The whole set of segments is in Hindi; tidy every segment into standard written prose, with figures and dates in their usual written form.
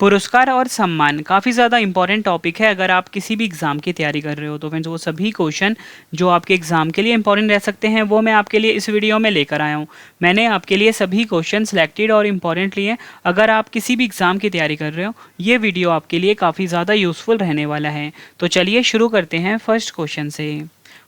पुरस्कार और सम्मान काफ़ी ज़्यादा इंपॉर्टेंट टॉपिक है अगर आप किसी भी एग्ज़ाम की तैयारी कर रहे हो। तो फ्रेंड्स, वो सभी क्वेश्चन जो आपके एग्ज़ाम के लिए इंपॉर्टेंट रह सकते हैं वो मैं आपके लिए इस वीडियो में लेकर आया हूँ। मैंने आपके लिए सभी क्वेश्चन सिलेक्टेड और इम्पॉर्टेंट लिए। अगर आप किसी भी एग्ज़ाम की तैयारी कर रहे हो, ये वीडियो आपके लिए काफ़ी ज़्यादा यूज़फुल रहने वाला है। तो चलिए शुरू करते हैं फर्स्ट क्वेश्चन से।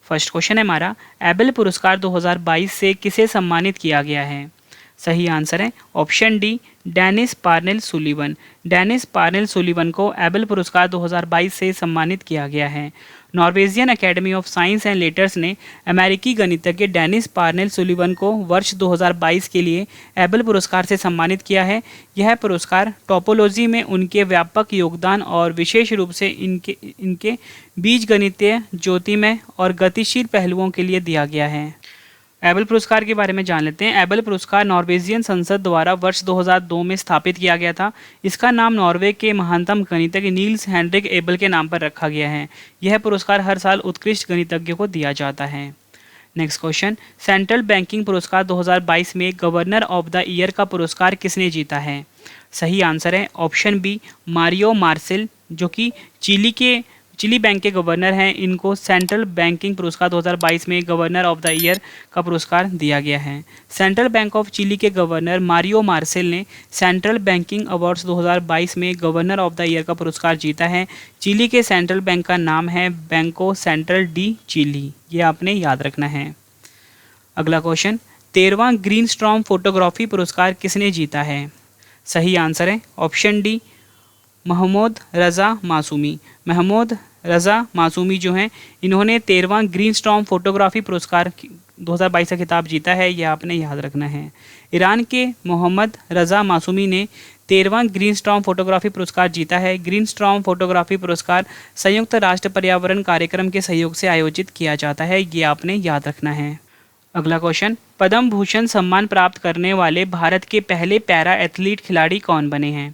फर्स्ट क्वेश्चन है हमारा, एबेल पुरस्कार 2022 से किसे सम्मानित किया गया है? सही आंसर है option D, Dennis Parnell Sullivan. Dennis Parnell Sullivan को एबेल पुरस्कार 2022 से सम्मानित किया गया है। Norwegian Academy of Science and Letters ने अमेरिकी गणितज्ञ डेनिस पार्नेल सुलिवन को वर्ष 2022 के लिए एबेल पुरस्कार से सम्मानित किया है। यह पुरस्कार टोपोलॉजी में उनके व्यापक योगदान और विशेष रूप से इनके बीजगणितीय, ज्योतिमय और गतिशील पहलुओं के लिए दिया गया है। एबेल पुरस्कार के बारे में जान लेते हैं। एबेल पुरस्कार नॉर्वेजियन संसद द्वारा वर्ष 2002 में स्थापित किया गया था। इसका नाम नॉर्वे के महानतम गणितज्ञ नील्स हेनरिक एबेल के नाम पर रखा गया है। यह पुरस्कार हर साल उत्कृष्ट गणितज्ञ को दिया जाता है। नेक्स्ट क्वेश्चन, सेंट्रल बैंकिंग पुरस्कार 2022 में गवर्नर ऑफ द ईयर का पुरस्कार किसने जीता है? सही आंसर है ऑप्शन बी, मारियो मार्सेल, जो कि चिली बैंक के गवर्नर हैं। इनको सेंट्रल बैंकिंग पुरस्कार 2022 में गवर्नर ऑफ द ईयर का पुरस्कार दिया गया है। सेंट्रल बैंक ऑफ चिली के गवर्नर मारियो मार्सेल ने सेंट्रल बैंकिंग अवार्ड्स 2022 में गवर्नर ऑफ द ईयर का पुरस्कार जीता है। चिली के सेंट्रल बैंक का नाम है बैंको सेंट्रल डी चिली, ये आपने याद रखना है। अगला क्वेश्चन, 13वां ग्रीन स्टॉर्म फोटोग्राफी पुरस्कार किसने जीता है? सही आंसर है ऑप्शन डी, महमूद रज़ा मासूमी। महमूद रज़ा मासूमी जो हैं, इन्होंने 13वां ग्रीन स्टॉर्म फोटोग्राफी पुरस्कार 2022 का खिताब जीता है, यह आपने याद रखना है। ईरान के मोहम्मद रज़ा मासूमी ने 13वां ग्रीन स्टॉर्म फोटोग्राफी पुरस्कार जीता है। ग्रीन स्टॉर्म फोटोग्राफी पुरस्कार संयुक्त राष्ट्र पर्यावरण कार्यक्रम के सहयोग से आयोजित किया जाता है, ये आपने याद रखना है। अगला क्वेश्चन, पद्म भूषण सम्मान प्राप्त करने वाले भारत के पहले पैरा एथलीट खिलाड़ी कौन बने हैं?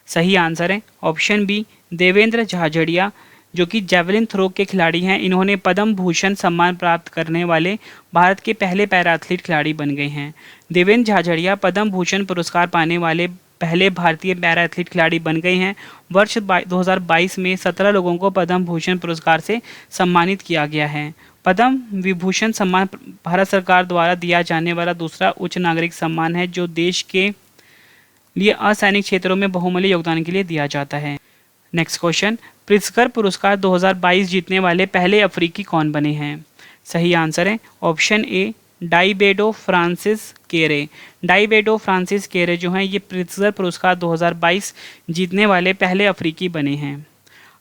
सही आंसर है ऑप्शन बी, देवेंद्र झाझड़िया, जो कि जेवलिन थ्रो के खिलाड़ी हैं। इन्होंने पद्म भूषण सम्मान प्राप्त करने वाले भारत के पहले पैरा एथलीट खिलाड़ी बन गए हैं। देवेंद्र झाझड़िया पद्म भूषण पुरस्कार पाने वाले पहले भारतीय पैरा एथलीट खिलाड़ी बन गए हैं। वर्ष 2022 में 17 लोगों को पद्म भूषण पुरस्कार से सम्मानित किया गया है। पद्म विभूषण सम्मान भारत सरकार द्वारा दिया जाने वाला दूसरा उच्च नागरिक सम्मान है, जो देश के लिए असैनिक क्षेत्रों में बहुमूल्य योगदान के लिए दिया जाता है। नेक्स्ट क्वेश्चन, प्रित्जकर पुरस्कार 2022 जीतने वाले पहले अफ्रीकी कौन बने हैं? सही आंसर है ऑप्शन ए, डाइबेडो फ्रांसिस केरे। डाइबेडो फ्रांसिस केरे जो हैं, ये प्रित्जकर पुरस्कार 2022 जीतने वाले पहले अफ्रीकी बने हैं।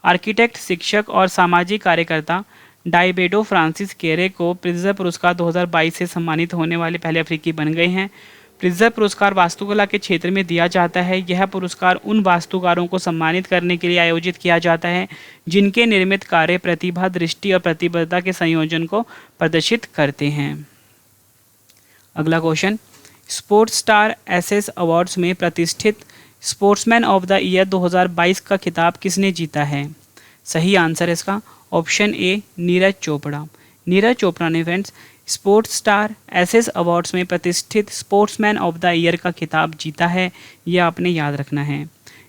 आर्किटेक्ट, शिक्षक और सामाजिक कार्यकर्ता डाइबेडो फ्रांसिस केरे को प्रित्जकर पुरस्कार 2022 से सम्मानित होने वाले पहले अफ्रीकी बन गए हैं। प्रित्जकर पुरस्कार वास्तुकला के क्षेत्र में दिया जाता है। यह पुरस्कार उन वास्तुकारों को सम्मानित करने के लिए आयोजित किया जाता है जिनके निर्मित कार्य प्रतिभा, दृष्टि और प्रतिबद्धता के संयोजन को प्रदर्शित करते हैं। अगला question, sports star SS awards में प्रतिष्ठित स्पोर्ट्समैन ऑफ द ईयर 2022 का खिताब किसने जीता है? सही आंसर है इसका ऑप्शन ए, नीरज चोपड़ा। नीरज चोपड़ा ने friends sports star SS awards में प्रतिष्ठित स्पोर्ट्समैन ऑफ द ईयर का खिताब जीता है, यह आपने याद रखना है।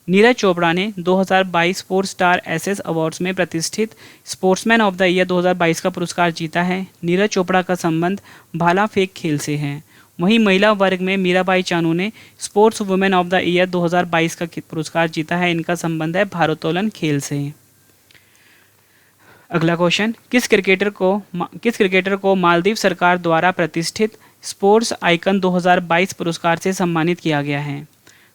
नीरज चोपड़ा ने 2022 स्पोर्ट्स स्टार एसएस अवार्ड्स में प्रतिष्ठित स्पोर्ट्समैन ऑफ द ईयर 2022 का पुरस्कार जीता है। नीरज चोपड़ा का संबंध भाला फेंक खेल से है। वहीं महिला वर्ग में मीराबाई चानू ने sports women of the year 2022 का पुरस्कार जीता है। इनका संबंध है भारोत्तोलन खेल से। अगला क्वेश्चन, किस क्रिकेटर को मालदीव सरकार द्वारा प्रतिष्ठित स्पोर्ट्स आइकन 2022 पुरस्कार से सम्मानित किया गया है?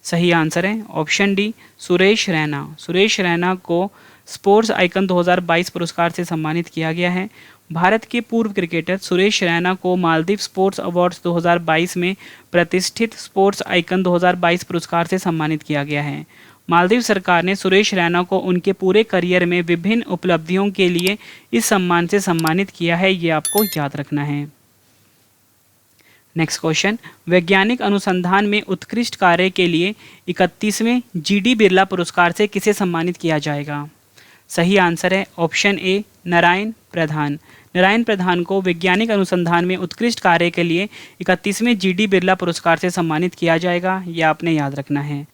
सही आंसर है ऑप्शन डी, सुरेश रैना। सुरेश रैना को स्पोर्ट्स आइकन 2022 पुरस्कार से सम्मानित किया गया है। भारत के पूर्व क्रिकेटर सुरेश रैना को मालदीव स्पोर्ट्स अवार्ड्स 2022 में प्रतिष्ठित स्पोर्ट्स आइकन 2022 पुरस्कार से सम्मानित किया गया है। मालदीव सरकार ने सुरेश रैना को उनके पूरे करियर में विभिन्न उपलब्धियों के लिए इस सम्मान से सम्मानित किया है, ये आपको याद रखना है। नेक्स्ट क्वेश्चन, वैज्ञानिक अनुसंधान में उत्कृष्ट कार्य के लिए 31वें जीडी बिरला पुरस्कार से किसे सम्मानित किया जाएगा? सही आंसर है ऑप्शन ए, नारायण प्रधान। नारायण प्रधान को वैज्ञानिक अनुसंधान में उत्कृष्ट कार्य के लिए 31वें जीडी बिरला पुरस्कार से सम्मानित किया जाएगा, यह आपने याद रखना है।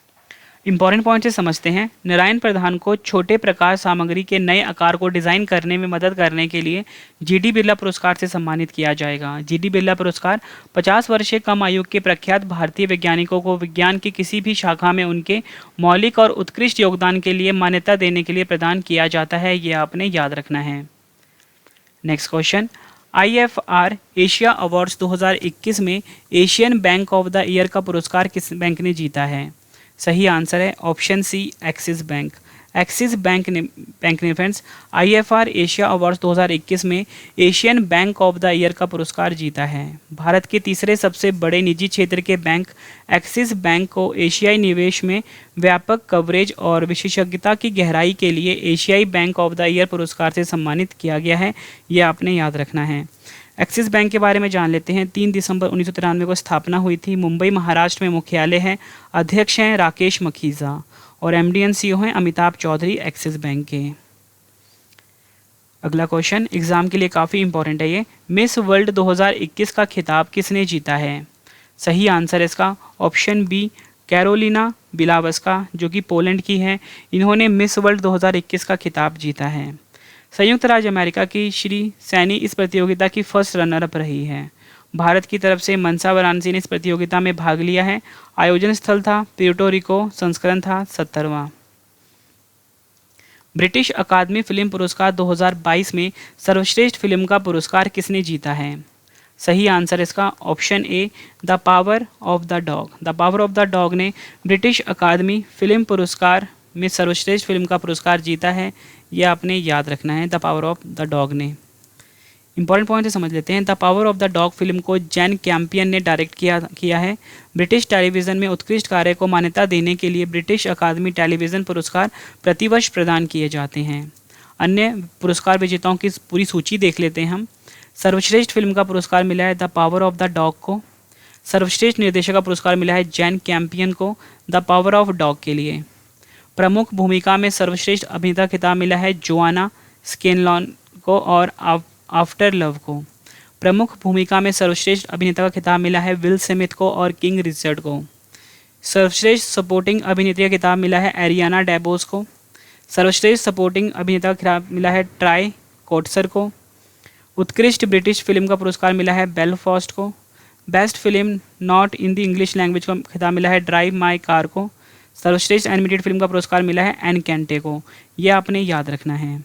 इंपॉर्टेंट पॉइंट से समझते हैं। नारायण प्रधान को छोटे प्रकाश सामग्री के नए आकार को डिजाइन करने में मदद करने के लिए जीडी बिरला पुरस्कार से सम्मानित किया जाएगा। जीडी बिरला पुरस्कार 50 वर्ष से कम आयु के प्रख्यात भारतीय वैज्ञानिकों को विज्ञान की किसी भी शाखा में उनके मौलिक और उत्कृष्ट योगदान के लिए मान्यता देने के लिए प्रदान किया जाता है। ये आपने याद रखना है। Next question, IFR Asia awards 2021 में Asian Bank of the Year का पुरस्कार किस बैंक ने जीता है? सही आंसर है option C, Axis Bank. Axis Bank ने फ्रेंड्स IFR एशिया अवार्ड्स 2021 में Asian Bank of the Year का पुरस्कार जीता है। भारत के तीसरे सबसे बड़े निजी क्षेत्र के बैंक एक्सिस बैंक को एशियाई निवेश में व्यापक कवरेज और विशेषज्ञता की गहराई के लिए एशियाई बैंक ऑफ द ईयर पुरस्कार से सम्मानित किया गया है। ये आपने याद रखना है। एक्सिस बैंक के बारे में जान लेते हैं। 3 दिसंबर 1993 को स्थापना हुई थी। मुंबई महाराष्ट्र में मुख्यालय है। अध्यक्ष हैं राकेश मखीजा और MD एंड CEO हैं अमिताभ चौधरी एक्सिस बैंक के। अगला क्वेश्चन एग्जाम के लिए काफ़ी इंपॉर्टेंट है ये। मिस वर्ल्ड 2021 का खिताब किसने जीता है? सही आंसर है इसका ऑप्शन बी, कैरोलिना बिलावस्का, जो कि पोलैंड की है। इन्होंने मिस वर्ल्ड 2021 का खिताब जीता है। संयुक्त राज्य अमेरिका की श्री सैनी इस प्रतियोगिता की फर्स्ट रनर अप रही है। भारत की तरफ से मनसा वाराणसी ने इस प्रतियोगिता में भाग लिया है। आयोजन स्थल था प्यूर्टो रिको। संस्करण था 70वां। ब्रिटिश अकादमी फिल्म पुरस्कार 2022 में सर्वश्रेष्ठ फिल्म का पुरस्कार किसने जीता है? सही आंसर इसका option A, the power of the dog. The power of the dog ने ब्रिटिश अकादमी फिल्म पुरस्कार में सर्वश्रेष्ठ फिल्म का पुरस्कार जीता है। यह आपने याद रखना है, the power of the dog ने। इंपॉर्टेंट पॉइंट से समझ लेते हैं। The power of the dog film को जैन कैंपियन ने डायरेक्ट किया है। ब्रिटिश टेलीविज़न में उत्कृष्ट कार्य को मान्यता देने के लिए ब्रिटिश अकादमी टेलीविज़न पुरस्कार प्रतिवर्ष प्रदान किए जाते हैं। अन्य पुरस्कार विजेताओं की पूरी सूची देख लेते हैं हम। सर्वश्रेष्ठ फिल्म का पुरस्कार मिला है the power of the dog को। सर्वश्रेष्ठ निर्देशक का पुरस्कार मिला है जैन कैंपियन को द पावर ऑफ डॉग के लिए। प्रमुख भूमिका में सर्वश्रेष्ठ अभिनेता खिताब मिला है जोआना स्केनलॉन को और आफ्टर लव को। प्रमुख भूमिका में सर्वश्रेष्ठ अभिनेता का खिताब मिला है विल स्मिथ को और किंग रिचर्ड को। सर्वश्रेष्ठ सपोर्टिंग अभिनेत्री का खिताब मिला है एरियाना डेबोस को। सर्वश्रेष्ठ सपोर्टिंग अभिनेता का खिताब मिला है ट्राई कोट्सर को। उत्कृष्ट ब्रिटिश फिल्म का पुरस्कार मिला है बेलफास्ट को। Best film not in the English language का खिताब मिला है ड्राइव माई कार को। सर्वश्रेष्ठ एनिमेटेड फिल्म का पुरस्कार मिला है एनकैंटे को। यह आपने याद रखना है।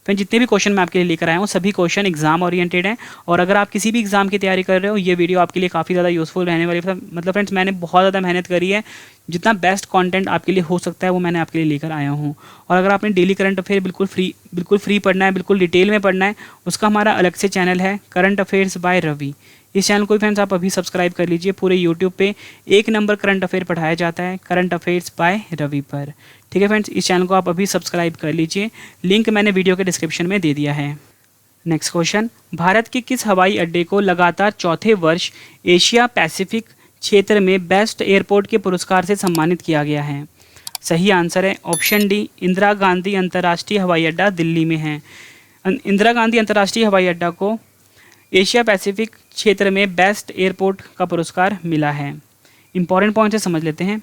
फिर जितने भी क्वेश्चन मैं आपके लिए लेकर आया हूँ सभी क्वेश्चन एग्जाम ओरिएंटेड हैं और अगर आप किसी भी एग्जाम की तैयारी कर रहे हो ये वीडियो आपके लिए काफ़ी ज़्यादा यूजफुल रहने वाली है। मतलब फ्रेंड्स मैंने बहुत ज़्यादा मेहनत करी है। जितना बेस्ट कंटेंट आपके लिए हो सकता है वो मैंने आपके लिए लेकर आया हूँ। और अगर आपने डेली करंट अफेयर बिल्कुल फ्री पढ़ना है, बिल्कुल डिटेल में पढ़ना है, उसका हमारा अलग से चैनल है करंट अफेयर्स बाय रवि। इस चैनल को फ्रेंड्स आप अभी सब्सक्राइब कर लीजिए। पूरे यूट्यूब पे 1 नंबर करंट अफेयर पढ़ाया जाता है करंट अफेयर्स बाय रवि पर। ठीक है फ्रेंड्स, इस चैनल को आप अभी सब्सक्राइब कर लीजिए। लिंक मैंने वीडियो के डिस्क्रिप्शन में दे दिया है। नेक्स्ट क्वेश्चन, भारत के किस हवाई अड्डे को लगातार चौथे वर्ष एशिया पैसिफिक क्षेत्र में बेस्ट एयरपोर्ट के पुरस्कार से सम्मानित किया गया है? सही आंसर है ऑप्शन डी, इंदिरा गांधी अंतर्राष्ट्रीय हवाई अड्डा दिल्ली में है। इंदिरा गांधी अंतर्राष्ट्रीय हवाई अड्डा को एशिया पैसिफिक क्षेत्र में बेस्ट एयरपोर्ट का पुरस्कार मिला है। इंपॉर्टेंट पॉइंट से समझ लेते हैं।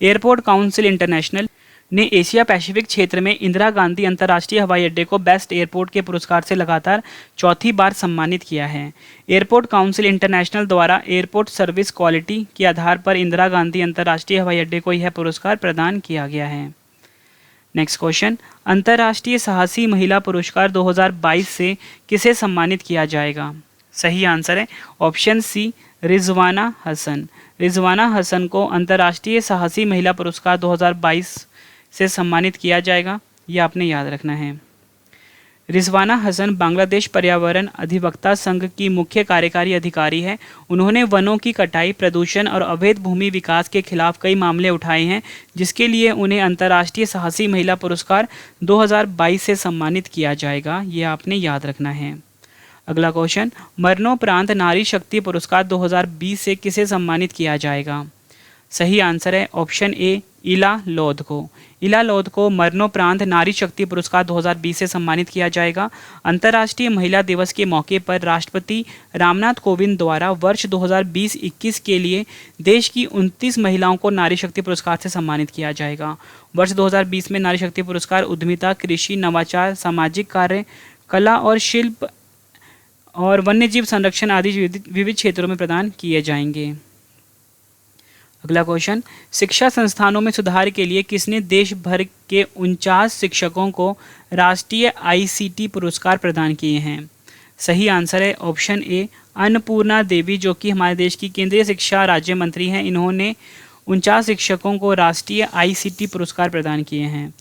एयरपोर्ट काउंसिल इंटरनेशनल ने एशिया पैसिफिक क्षेत्र में इंदिरा गांधी अंतर्राष्ट्रीय हवाई अड्डे को बेस्ट एयरपोर्ट के पुरस्कार से लगातार चौथी बार सम्मानित किया है। एयरपोर्ट काउंसिल इंटरनेशनल द्वारा एयरपोर्ट सर्विस क्वालिटी के आधार पर इंदिरा गांधी अंतर्राष्ट्रीय हवाई अड्डे को यह पुरस्कार प्रदान किया गया है। नेक्स्ट क्वेश्चन, अंतर्राष्ट्रीय साहसी महिला पुरस्कार 2022 से किसे सम्मानित किया जाएगा? सही आंसर है ऑप्शन सी, रिजवाना हसन। रिजवाना हसन को अंतर्राष्ट्रीय साहसी महिला पुरस्कार 2022 से सम्मानित किया जाएगा। ये आपने याद रखना है। रिजवाना हसन बांग्लादेश पर्यावरण अधिवक्ता संघ की मुख्य कार्यकारी अधिकारी है। उन्होंने वनों की कटाई, प्रदूषण और अवैध भूमि विकास के खिलाफ कई मामले उठाए हैं, जिसके लिए उन्हें अंतर्राष्ट्रीय साहसी महिला पुरस्कार 2022 से सम्मानित किया जाएगा। ये आपने याद रखना है। अगला क्वेश्चन, मरणोपरांत नारी शक्ति पुरस्कार 2020 से किसे सम्मानित किया जाएगा? सही आंसर है ऑप्शन ए इला लोध को। इला लोध को मरणोपरांत नारी शक्ति पुरस्कार 2020 से सम्मानित किया जाएगा। अंतर्राष्ट्रीय महिला दिवस के मौके पर राष्ट्रपति रामनाथ कोविंद द्वारा वर्ष 2020-21 के लिए देश की 29 महिलाओं को नारी शक्ति पुरस्कार से सम्मानित किया जाएगा। वर्ष 2020 में नारी शक्ति पुरस्कार उद्यमिता, कृषि, नवाचार, सामाजिक कार्य, कला और शिल्प और वन्यजीव संरक्षण आदि विविध क्षेत्रों में प्रदान किए जाएंगे। अगला क्वेश्चन, शिक्षा संस्थानों में सुधार के लिए किसने देश भर के 49 शिक्षकों को राष्ट्रीय आईसीटी पुरस्कार प्रदान किए हैं? सही आंसर है ऑप्शन ए अन्नपूर्णा देवी, जो कि हमारे देश की केंद्रीय शिक्षा राज्य मंत्री हैं। इन्होंने 49 शिक्षकों को राष्ट्रीय आईसीटी पुरस्कार प्रदान किए हैं।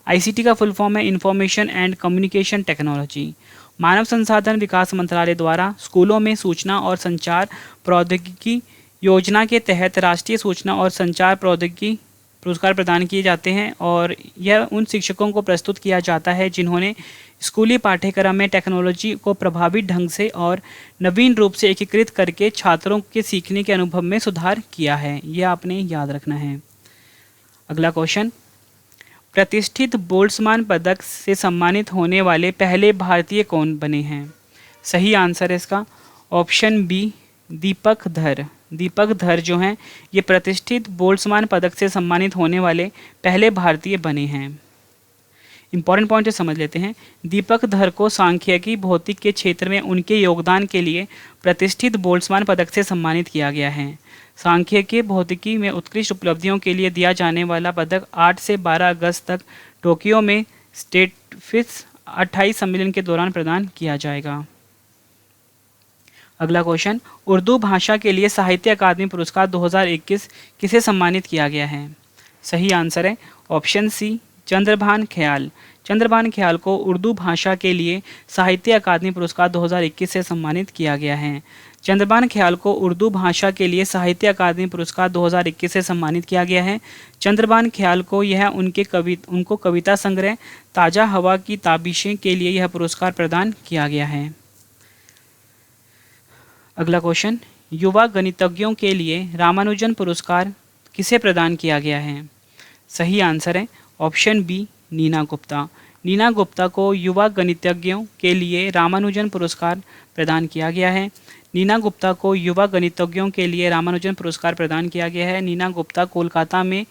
आईसीटी का फुल फॉर्म है इंफॉर्मेशन एंड कम्युनिकेशन टेक्नोलॉजी। मानव संसाधन विकास मंत्रालय द्वारा स्कूलों में सूचना और संचार प्रौद्योगिकी योजना के तहत राष्ट्रीय सूचना और संचार प्रौद्योगिकी पुरस्कार प्रदान किए जाते हैं और यह उन शिक्षकों को प्रस्तुत किया जाता है जिन्होंने स्कूली पाठ्यक्रम में टेक्नोलॉजी को प्रभावी ढंग से और नवीन रूप से एकीकृत करके छात्रों के सीखने के अनुभव में सुधार किया है। यह आपने याद रखना है। अगला क्वेश्चन, प्रतिष्ठित बोल्ट्जमान पदक से सम्मानित होने वाले पहले भारतीय कौन बने हैं? सही आंसर है इसका ऑप्शन बी दीपक धर। दीपक धर जो हैं ये प्रतिष्ठित बोल्ट्जमान पदक से सम्मानित होने वाले पहले भारतीय बने हैं। इंपॉर्टेंट पॉइंट समझ लेते हैं। दीपक धर को सांख्यिकी भौतिक के क्षेत्र में उनके योगदान के लिए प्रतिष्ठित बोल्ट्जमान पदक से सम्मानित किया गया है। सांख्यिकी भौतिकी में उत्कृष्ट उपलब्धियों के लिए दिया जाने वाला पदक 8 से 12 अगस्त तक टोक्यो में स्टेटफिस 28 सम्मेलन के दौरान प्रदान किया जाएगा। अगला क्वेश्चन, उर्दू भाषा के लिए साहित्य अकादमी पुरस्कार 2021 किसे सम्मानित किया गया है? सही आंसर है ऑप्शन सी चंद्रभान ख्याल। चंद्रभान ख्याल को उर्दू भाषा के लिए साहित्य अकादमी पुरस्कार 2021 से सम्मानित किया गया है। चंद्रभान ख्याल को उर्दू भाषा के लिए साहित्य अकादमी पुरस्कार 2021 से सम्मानित किया गया है। चंद्रभान ख्याल को उनको कविता संग्रह ताज़ा हवा की ताबिशें के लिए यह पुरस्कार प्रदान किया गया है। अगला क्वेश्चन, युवा गणितज्ञों के लिए रामानुजन पुरस्कार किसे प्रदान किया गया है? सही आंसर है ऑप्शन बी नीना गुप्ता। नीना गुप्ता को युवा गणितज्ञों के लिए रामानुजन पुरस्कार प्रदान किया गया है। नीना गुप्ता को युवा गणितज्ञों के लिए रामानुजन पुरस्कार प्रदान किया गया है। नीना गुप्ता कोलकाता में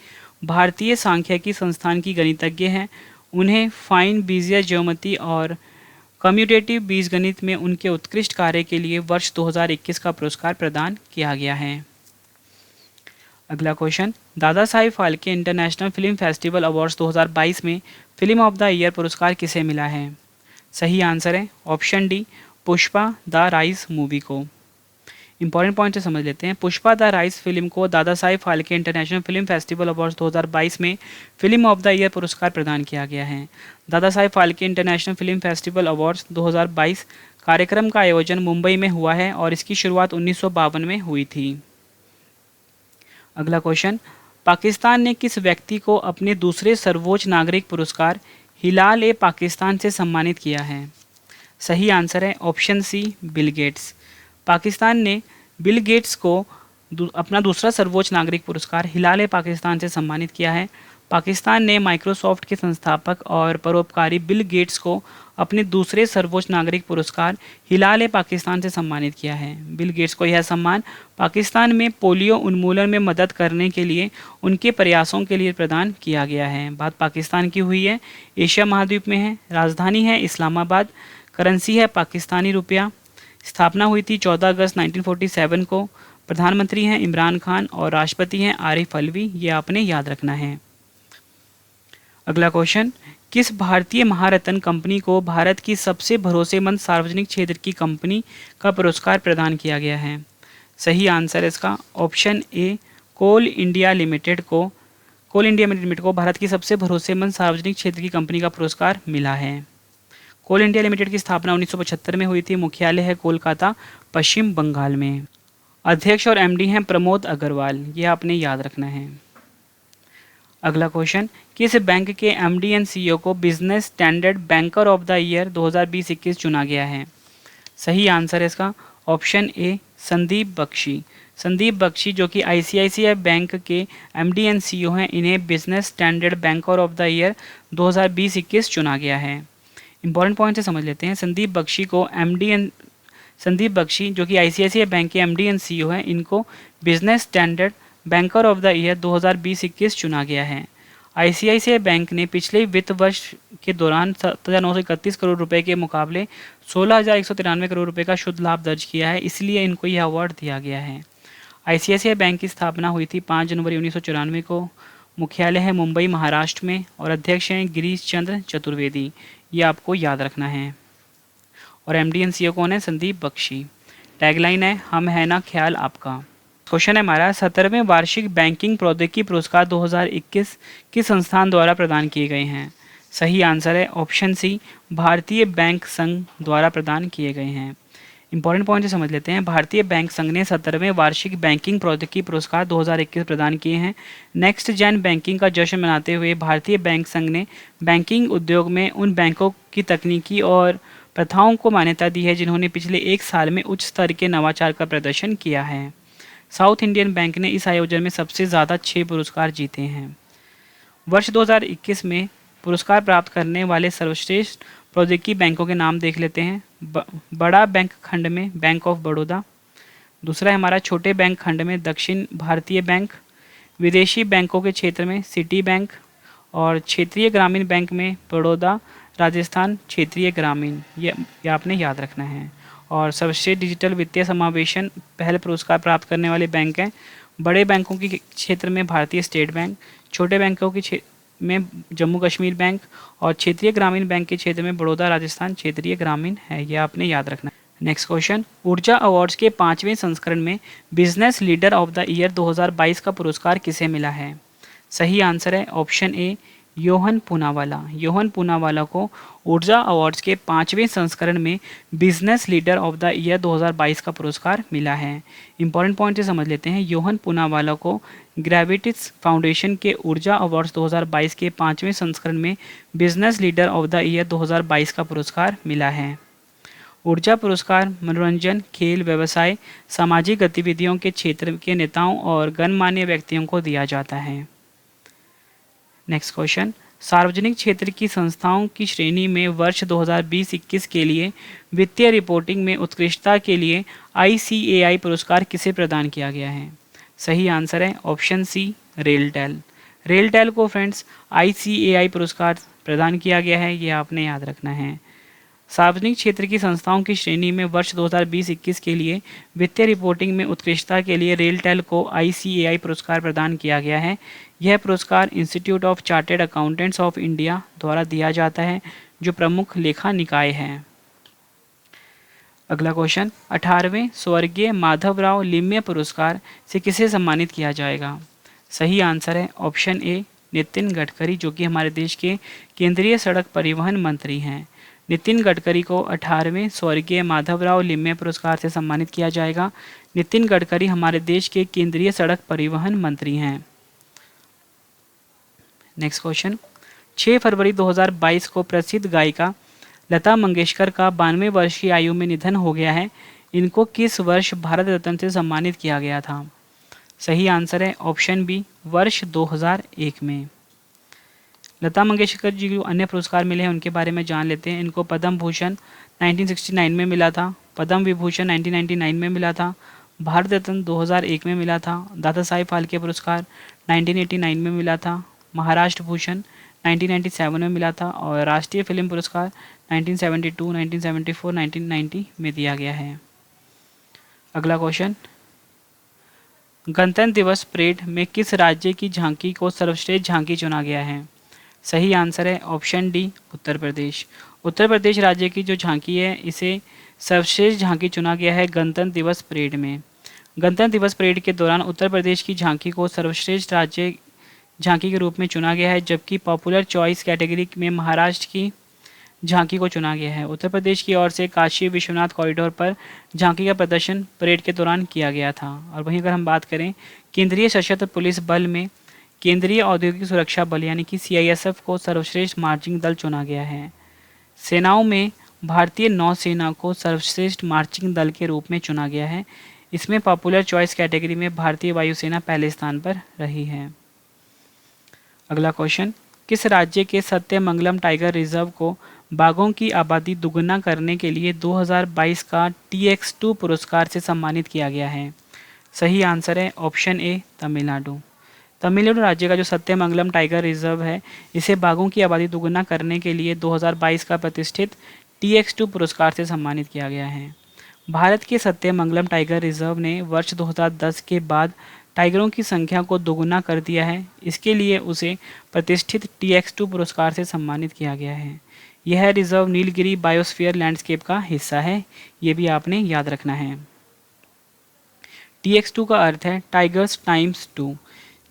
भारतीय सांख्यिकी संस्थान की गणितज्ञ हैं। उन्हें फाइन बीजीय ज्योमेट्री और कम्यूटेटिव बीजगणित में उनके उत्कृष्ट कार्य के लिए वर्ष 2021 का पुरस्कार प्रदान किया गया है। अगला क्वेश्चन, दादा Sahib Phalke international film festival awards 2022 में फिल्म ऑफ द ईयर पुरस्कार किसे मिला है? सही आंसर है option D Pushpa the rise movie को। इंपॉर्टेंट पॉइंट से समझ लेते हैं। पुष्पा द राइज फिल्म को दादा Sahib Phalke international film festival awards 2022 में फिल्म ऑफ द ईयर पुरस्कार प्रदान किया गया है। दादा Sahib Phalke international film festival awards 2022 कार्यक्रम का आयोजन मुंबई में हुआ है और इसकी शुरुआत 1952 में हुई थी। अगला क्वेश्चन, पाकिस्तान ने किस व्यक्ति को अपने दूसरे सर्वोच्च नागरिक पुरस्कार हिलाल ए पाकिस्तान से सम्मानित किया है? सही आंसर है option C Bill Gates. Pakistan ने बिल गेट्स को अपना दूसरा सर्वोच्च नागरिक पुरस्कार हिलाल ए पाकिस्तान से सम्मानित किया है। पाकिस्तान ने माइक्रोसॉफ्ट के संस्थापक और परोपकारी बिल गेट्स को अपने दूसरे सर्वोच्च नागरिक पुरस्कार हिलाल ए पाकिस्तान से सम्मानित किया है। बिल गेट्स को यह सम्मान पाकिस्तान में पोलियो उन्मूलन में मदद करने के लिए उनके प्रयासों के लिए प्रदान किया गया है। बात पाकिस्तान की हुई है, एशिया महाद्वीप में है, राजधानी है इस्लामाबाद, करेंसी है पाकिस्तानी रुपया, स्थापना हुई थी 14 अगस्त 1947 को, प्रधानमंत्री हैं इमरान खान और राष्ट्रपति हैं आरिफ अलवी। ये आपने याद रखना है। अगला क्वेश्चन, किस भारतीय महारत्न कंपनी को भारत की सबसे भरोसेमंद सार्वजनिक क्षेत्र की कंपनी का पुरस्कार प्रदान किया गया है? सही आंसर है इसका option A Coal India Limited को भारत की सबसे भरोसेमंद सार्वजनिक क्षेत्र की कंपनी का पुरस्कार मिला है। कोल इंडिया लिमिटेड की स्थापना 1975 में हुई थी। मुख्यालय है कोलकाता, पश्चिम बंगाल में। अध्यक्ष और एमडी हैं प्रमोद अग्रवाल। ये आपने याद रखना है। अगला क्वेश्चन, किस बैंक के एमडी एंड सीईओ को business standard banker of the year 2020-21 चुना गया है? सही आंसर है इसका ऑप्शन ए संदीप बख्शी। संदीप बख्शी जो कि आईसीआईसीआई बैंक के एमडी एंड सीईओ हैं, इन्हें business standard banker of the year 2020-21 चुना गया है। इंपॉर्टेंट पॉइंट से समझ लेते हैं। संदीप बख्शी जो कि आईसीआईसीआई बैंक के एमडी एंड सीईओ हैं, इनको business standard banker of the year 2020-21 चुना गया है। आईसीआईसीआई बैंक ने पिछले वित्त वर्ष के दौरान 7,931 करोड़ रुपए के मुकाबले 16,193 करोड़ रुपए का शुद्ध लाभ दर्ज किया है, इसलिए इनको यह अवार्ड दिया गया है। आईसीआईसीआई बैंक की स्थापना हुई थी 5 जनवरी 1994 को। मुख्यालय है मुंबई, महाराष्ट्र में, और अध्यक्ष हैं गिरीश चंद्र चतुर्वेदी। ये आपको याद रखना है। और एमडी एंड सीईओ कौन है? संदीप बख्शी। टैगलाइन है, हम है ना ख्याल आपका। क्वेश्चन है हमारा, 17वें वार्षिक बैंकिंग प्रौद्योगिकी पुरस्कार 2021 किस संस्थान द्वारा प्रदान किए गए हैं? सही आंसर है ऑप्शन सी, भारतीय बैंक संघ द्वारा प्रदान किए गए हैं। इंपॉर्टेंट पॉइंट से समझ लेते हैं। भारतीय बैंक संघ ने 17वें वार्षिक बैंकिंग प्रौद्योगिकी पुरस्कार 2021 प्रदान किए हैं। नेक्स्ट जेन बैंकिंग का जश्न मनाते हुए भारतीय बैंक संघ ने बैंकिंग उद्योग में उन बैंकों की तकनीकी और प्रथाओं को मान्यता दी है जिन्होंने पिछले एक साल में उच्च स्तर के नवाचार का प्रदर्शन किया है। साउथ इंडियन बैंक ने इस आयोजन में सबसे ज़्यादा 6 पुरस्कार जीते हैं। वर्ष 2021 में पुरस्कार प्राप्त करने वाले सर्वश्रेष्ठ प्रौद्योगिकी बैंकों के नाम देख लेते हैं। बड़ा बैंक खंड में बैंक ऑफ बड़ौदा, दूसरा है हमारा छोटे बैंक खंड में दक्षिण भारतीय बैंक, विदेशी बैंकों के क्षेत्र में सिटी बैंक, और क्षेत्रीय ग्रामीण बैंक में बड़ौदा राजस्थान क्षेत्रीय ग्रामीण। ये आपने याद रखना है। और सर्वश्रेष्ठ डिजिटल वित्तीय समावेशन पहले पुरस्कार प्राप्त करने वाले बैंक हैं। बड़े बैंकों के क्षेत्र में भारतीय स्टेट बैंक, छोटे बैंकों के में जम्मू कश्मीर बैंक, और क्षेत्रीय ग्रामीण बैंक के क्षेत्र में बड़ौदा राजस्थान क्षेत्रीय ग्रामीण है। यह आपने याद रखना है। नेक्स्ट क्वेश्चन, ऊर्जा अवार्ड्स के 5वें संस्करण में business leader of the year 2022 का पुरस्कार किसे मिला है? सही आंसर है ऑप्शन ए, योहन पूनावाला। योहन पूनावाला को ऊर्जा अवार्ड्स के 5वें संस्करण में business leader of the year 2022 का पुरस्कार मिला है। इंपॉर्टेंट पॉइंट से समझ लेते हैं। योहन पूनावाला को ग्रेविटिस फाउंडेशन के ऊर्जा अवार्ड्स 2022 के 5वें संस्करण में business leader of the year 2022 का पुरस्कार मिला है। ऊर्जा पुरस्कार मनोरंजन, खेल, व्यवसाय, सामाजिक गतिविधियों के क्षेत्र के नेताओं और गणमान्य व्यक्तियों को दिया जाता है। नेक्स्ट क्वेश्चन, सार्वजनिक क्षेत्र की संस्थाओं की श्रेणी में वर्ष 2020-21 के लिए वित्तीय रिपोर्टिंग में उत्कृष्टता के लिए ICAI पुरस्कार किसे प्रदान किया गया है? सही आंसर है ऑप्शन सी, रेलटेल। रेलटेल को फ्रेंड्स ICAI पुरस्कार प्रदान किया गया है, ये आपने याद रखना है। सार्वजनिक क्षेत्र की संस्थाओं की श्रेणी में वर्ष 2020-21 के लिए वित्तीय रिपोर्टिंग में उत्कृष्टता के लिए रेलटेल को ICAI पुरस्कार प्रदान किया गया है। यह पुरस्कार institute of chartered accountants of India द्वारा दिया जाता है, जो प्रमुख लेखा निकाय है। अगला क्वेश्चन, 18वें स्वर्गीय माधवराव लिम्य पुरस्कार से किसे सम्मानित किया जाएगा? सही आंसर है ऑप्शन ए, नितिन गडकरी, जो कि हमारे देश के केंद्रीय सड़क परिवहन मंत्री हैं। नितिन गडकरी को 18वें स्वर्गीय माधवराव लिम्य पुरस्कार से सम्मानित किया जाएगा। नितिन गडकरी हमारे देश के केंद्रीय सड़क परिवहन मंत्री हैं। नेक्स्ट क्वेश्चन, 6 फरवरी 2022 को प्रसिद्ध गायिका लता मंगेशकर का 92 वर्ष की आयु में निधन हो गया है। इनको किस वर्ष भारत रत्न से सम्मानित किया गया था? सही आंसर है ऑप्शन बी, वर्ष 2001 में। लता मंगेशकर जी को अन्य पुरस्कार मिले हैं, उनके बारे में जान लेते हैं। इनको पद्म भूषण 1969 में मिला था, पद्म विभूषण 1999 में मिला था, भारत रत्न 2001 में मिला था, दादा साहेब फाल्के पुरस्कार 1989 में मिला था, महाराष्ट्र भूषण 1997 में मिला था, और राष्ट्रीय फिल्म पुरस्कार 1972, 1974, 1990 में दिया गया है। अगला क्वेश्चन, गणतंत्र दिवस परेड में किस राज्य की झांकी को सर्वश्रेष्ठ झांकी चुना गया है? सही आंसर है ऑप्शन डी, उत्तर प्रदेश। उत्तर प्रदेश राज्य की जो झांकी है, इसे सर्वश्रेष्ठ झांकी चुना गया है गणतंत्र दिवस परेड में। गणतंत्र दिवस परेड के दौरान उत्तर प्रदेश की झांकी को सर्वश्रेष्ठ राज्य झांकी के रूप में चुना गया है, जबकि पॉपुलर चॉइस कैटेगरी में महाराष्ट्र की झांकी को चुना गया है। उत्तर प्रदेश की ओर से काशी विश्वनाथ कॉरिडोर पर झांकी का प्रदर्शन परेड के दौरान किया गया था। और वहीं अगर हम बात करें केंद्रीय सशस्त्र पुलिस बल में केंद्रीय औद्योगिक सुरक्षा बल यानी कि CISF को सर्वश्रेष्ठ मार्चिंग दल चुना गया है। सेनाओं में भारतीय नौसेना को सर्वश्रेष्ठ मार्चिंग दल के रूप में चुना गया है। इसमें पॉपुलर चॉइस कैटेगरी में भारतीय वायुसेना पहले स्थान पर रही है। अगला क्वेश्चन, किस राज्य के सत्यमंगलम टाइगर रिजर्व को बाघों की आबादी दुगुना करने के लिए 2022 का TX2 पुरस्कार से सम्मानित किया गया है? सही आंसर है ऑप्शन ए तमिलनाडु। तमिलनाडु राज्य का जो सत्यमंगलम टाइगर रिजर्व है, इसे बाघों की आबादी दुगुना करने के लिए 2022 का प्रतिष्ठित TX2 पुरस्कार से सम्मानित किया गया है। भारत के सत्यमंगलम टाइगर रिजर्व ने वर्ष 2010 के बाद टाइगरों की संख्या को दोगुना कर दिया है। इसके लिए उसे प्रतिष्ठित TX2 पुरस्कार से सम्मानित किया गया है। यह रिजर्व नीलगिरी बायोस्फीयर लैंडस्केप का हिस्सा है, ये भी आपने याद रखना है। TX2 का अर्थ है टाइगर्स टाइम्स 2,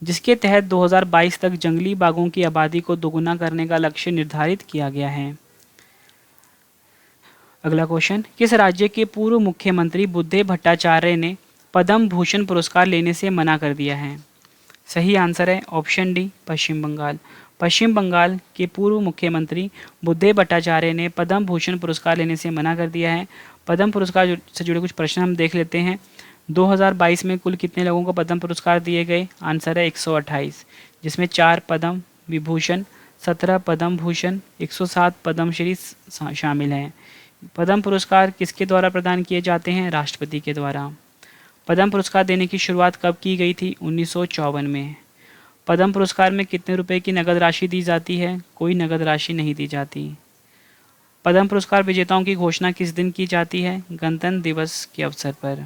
जिसके तहत 2022 तक जंगली बाघों की आबादी को दोगुना करने का लक्ष्य निर्धारित किया गया है। अगला क्वेश्चन, किस राज्य के पूर्व मुख्यमंत्री बुद्धे भट्टाचार्य ने पद्म भूषण पुरस्कार लेने से मना कर दिया है? सही आंसर है ऑप्शन डी पश्चिम बंगाल। पश्चिम बंगाल के पूर्व मुख्यमंत्री बुद्धे भट्टाचार्य ने पद्म भूषण पुरस्कार लेने से मना कर दिया है। पद्म पुरस्कार से जुड़े कुछ प्रश्न हम देख लेते हैं। 2022 में कुल कितने लोगों को पद्म पुरस्कार दिए गए? आंसर है 128, जिसमें 4 पद्म विभूषण, 17 पद्म भूषण, 107 पद्मश्री शामिल हैं। पद्म पुरस्कार किसके द्वारा प्रदान किए जाते हैं? राष्ट्रपति के द्वारा। पद्म पुरस्कार देने की शुरुआत कब की गई थी? 1954 में। पद्म पुरस्कार में कितने रुपए की नगद राशि दी जाती है? कोई नगद राशि नहीं दी जाती। पद्म पुरस्कार विजेताओं की घोषणा किस दिन की जाती है? गणतंत्र दिवस के अवसर पर।